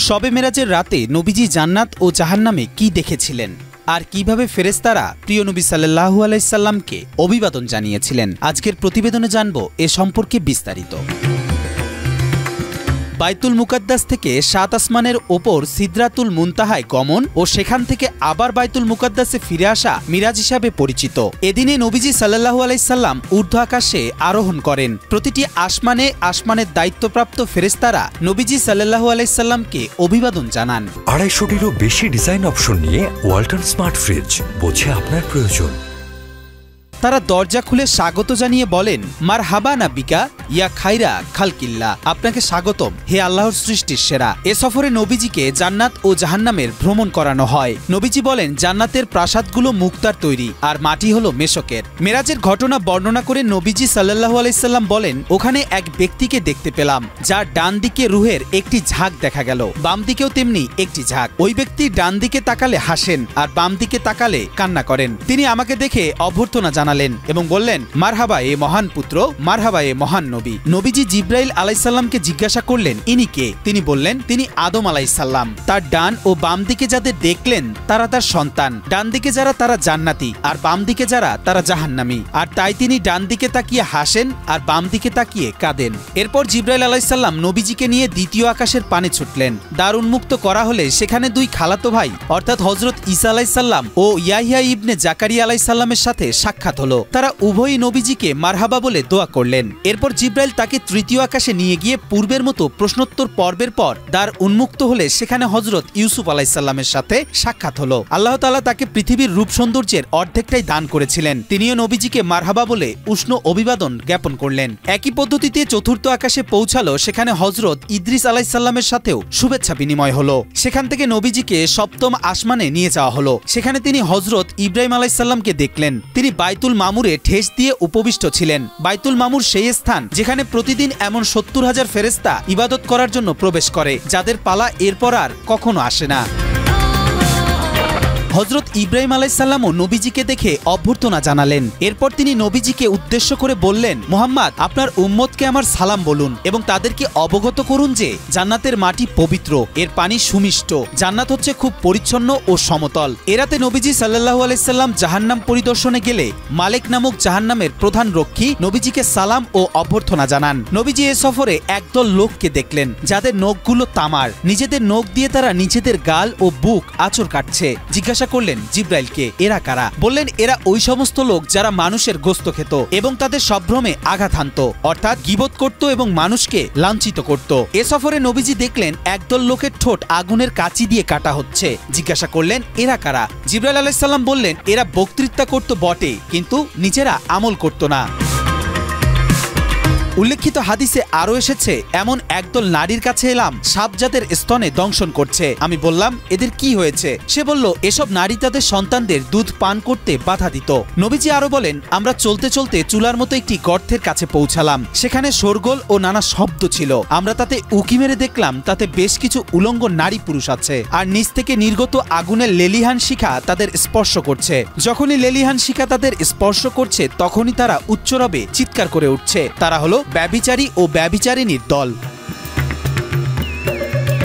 শবে মেরাজের রাতে নবীজি জান্নাত ও জাহান্নামে কি দেখেছিলেন আর কিভাবে ফেরেশতারা প্রিয় নবী সাল্লাল্লাহু আলাইহি সাল্লামকে অভিবাদন জানিয়েছিলেন, আজকের প্রতিবেদনে জানব এ সম্পর্কে বিস্তারিত। বাইতুল মুকাদ্দাস থেকে ৭ আসমানের ওপর সিদরাতুল মুনতাহায় গমন ও সেখান থেকে আবার বাইতুল মুকাদ্দাসে ফিরে আসা মিরাজ হিসাবে পরিচিত। এদিনে নবীজি সাল্লাল্লাহু আলাইহি সাল্লাম ঊর্ধ্ব আকাশে আরোহণ করেন। প্রতিটি আসমানের দায়িত্বপ্রাপ্ত ফেরেশতারা নবীজি সাল্লাল্লাহু আলাইহি সাল্লামকে অভিবাদন জানান। ২৫০টিরও বেশি ডিজাইন অপশন নিয়ে ওয়ালটন স্মার্ট ফ্রিজ, বোঝে আপনার প্রয়োজন। তারা দরজা খুলে স্বাগত জানিয়ে বলেন, মারহাবা নাবিকা ইয়া খাইরা খালকিল্লা, আপনাকে স্বাগতম হে আল্লাহর সৃষ্টির সেরা। এ সফরে নবীজিকে জান্নাত ও জাহান্নামের ভ্রমণ করানো হয়। নবীজি বলেন, জান্নাতের প্রাসাদগুলো মুক্তার তৈরি আর মাটি হলো মেশকের। মেরাজের ঘটনা বর্ণনা করে নবীজি সাল্লাল্লাহু আলাইহি সাল্লাম বলেন, ওখানে এক ব্যক্তিকে দেখতে পেলাম যার ডান দিকে রুহের একটি ঝাঁক দেখা গেল, বাম দিকেও তেমনি একটি ঝাঁক। ওই ব্যক্তি ডান দিকে তাকালে হাসেন আর বাম দিকে তাকালে কান্না করেন। তিনি আমাকে দেখে অভ্যর্থনা জানালেন এবং বললেন, মারহাবা এ মহান পুত্র, মারহাবা এ মহান নবী। নবীজি জিব্রাইল আলাইহিস সালামকে জিজ্ঞাসা করলেন, ইনি কে? তিনি বললেন, তিনি আদম আলাইহিস সালাম। তার ডান ও বাম দিকে যাদের দেখলেন তারা তার সন্তান। ডান দিকে যারা তারা জান্নাতি আর বাম দিকে যারা তারা জাহান্নামী। আর তাই তিনি ডান দিকে তাকিয়ে হাসেন আর বাম দিকে তাকিয়ে কাঁদেন। এরপর জিব্রাইল আলাইহিস সালাম নবীজিকে নিয়ে দ্বিতীয় আকাশের পানে ছুটলেন। দ্বার উন্মুক্ত করা হলে সেখানে দুই খালাতো ভাই অর্থাৎ হযরত ঈসা আলাইহিস সালাম ও ইয়াহইয়া ইবনে জাকারিয়া আলাইহিস সালামের সাথে সাক্ষাৎ হলো। তারা উভয়ই নবীজিকে মারহাবা বলে দোয়া করলেন। এরপর জিব্রাইল তাকে তৃতীয় আকাশে নিয়ে গিয়ে পূর্বের মতো প্রশ্নোত্তর পর্বের পর দ্বার উন্মুক্ত হলে সেখানে হযরত ইউসুফ আলাইহিস সালামের সাথে সাক্ষাৎ হলো। আল্লাহ তাআলা তাকে পৃথিবীর রূপ সৌন্দর্যের অর্ধেকটাই দান করেছিলেন। তিনিও নবীজিকে মারহাবা বলে উষ্ণ অভিবাদন জ্ঞাপন করলেন। একই পদ্ধতিতে চতুর্থ আকাশে পৌঁছালো। সেখানে হযরত ইদ্রিস আলাইহিস সালামের সাথেও শুভেচ্ছা বিনিময় হলো। সেখান থেকে নবীজিকে সপ্তম আসমানে নিয়ে যাওয়া হলো। সেখানে তিনি হযরত ইব্রাহিম আলাইহিস সালামকে দেখলেন। তিনি বাইতুল মামুরে ঠেস দিয়ে উপবিষ্ট ছিলেন। বাইতুল মামুর সেই স্থান যেখানে প্রতিদিন এমন ৭০,০০০ ফেরেশতা ইবাদত করার জন্য প্রবেশ করে, যাদের পালা এরপর আর কখনো আসে না। হযরত ইব্রাহিম আলাইহিস সালামও নবীজিকে দেখে অভ্যর্থনা জানালেন। এরপর তিনি নবীজিকে উদ্দেশ্য করে বললেন, মুহাম্মদ, আপনার উম্মতকে আমার সালাম বলুন এবং তাদেরকে অবগত করুন যে জান্নাতের মাটি পবিত্র, এর পানি সুমিষ্ট, জান্নাত হচ্ছে খুব পরিচ্ছন্ন ও সমতল। এরাতে নবীজি সাল্লাল্লাহু আলাইহি সাল্লাম জাহান্নাম পরিদর্শনে গেলে মালিক নামক জাহান্নামের প্রধান রক্ষী নবীজিকে সালাম ও অভ্যর্থনা জানান। নবীজি এ সফরে একদল লোককে দেখলেন যাদের নখগুলো তামার। নিজেদের নখ দিয়ে তারা নিজেদের গাল ও বুক আঁচড় কাটছে। জিজ্ঞাসা করলেন জিব্রাইলকে, এরা কারা? বললেন, এরা ওই সমস্ত লোক যারা মানুষের গোশত খেত এবং তাদের সম্ভ্রমে আঘাত হানত, অর্থাৎ গীবত করত এবং মানুষকে লাঞ্ছিত করত। এ সফরে নবীজি দেখলেন একদল লোকের ঠোঁট আগুনের কাঁচি দিয়ে কাটা হচ্ছে। জিজ্ঞাসা করলেন, এরা কারা? জিব্রাইল আলাইহিস সালাম বললেন, এরা বক্তৃতা করত বটে, কিন্তু নিজেরা আমল করত না। উল্লেখিত হাদিসে আরো এসেছে, এমন একদল নারীর কাছে এলাম সাপ জাতের স্তনে দংশন করছে। আমি বললাম, এদের কি হয়েছে? সে বলল, এসব নারী তাদের সন্তানদের দুধ পান করতে বাধা দিত। নবীজি আরো বলেন, আমরা চলতে চলতে চুলার মতো একটি গর্তের কাছে পৌঁছালাম। সেখানে শোরগোল ও নানা শব্দ ছিল। আমরা তাতে উকি মেরে দেখলাম তাতে বেশ কিছু উলঙ্গ নারী পুরুষ আছে আর নিচ থেকে নির্গত আগুনের লেলিহান শিখা তাদের স্পর্শ করছে। যখনই লেলিহান শিখা তাদের স্পর্শ করছে তখনই তারা উচ্চরবে চিৎকার করে উঠছে। তারা হলো ব্যভিচারী ও ব্যভিচারিণীর দল।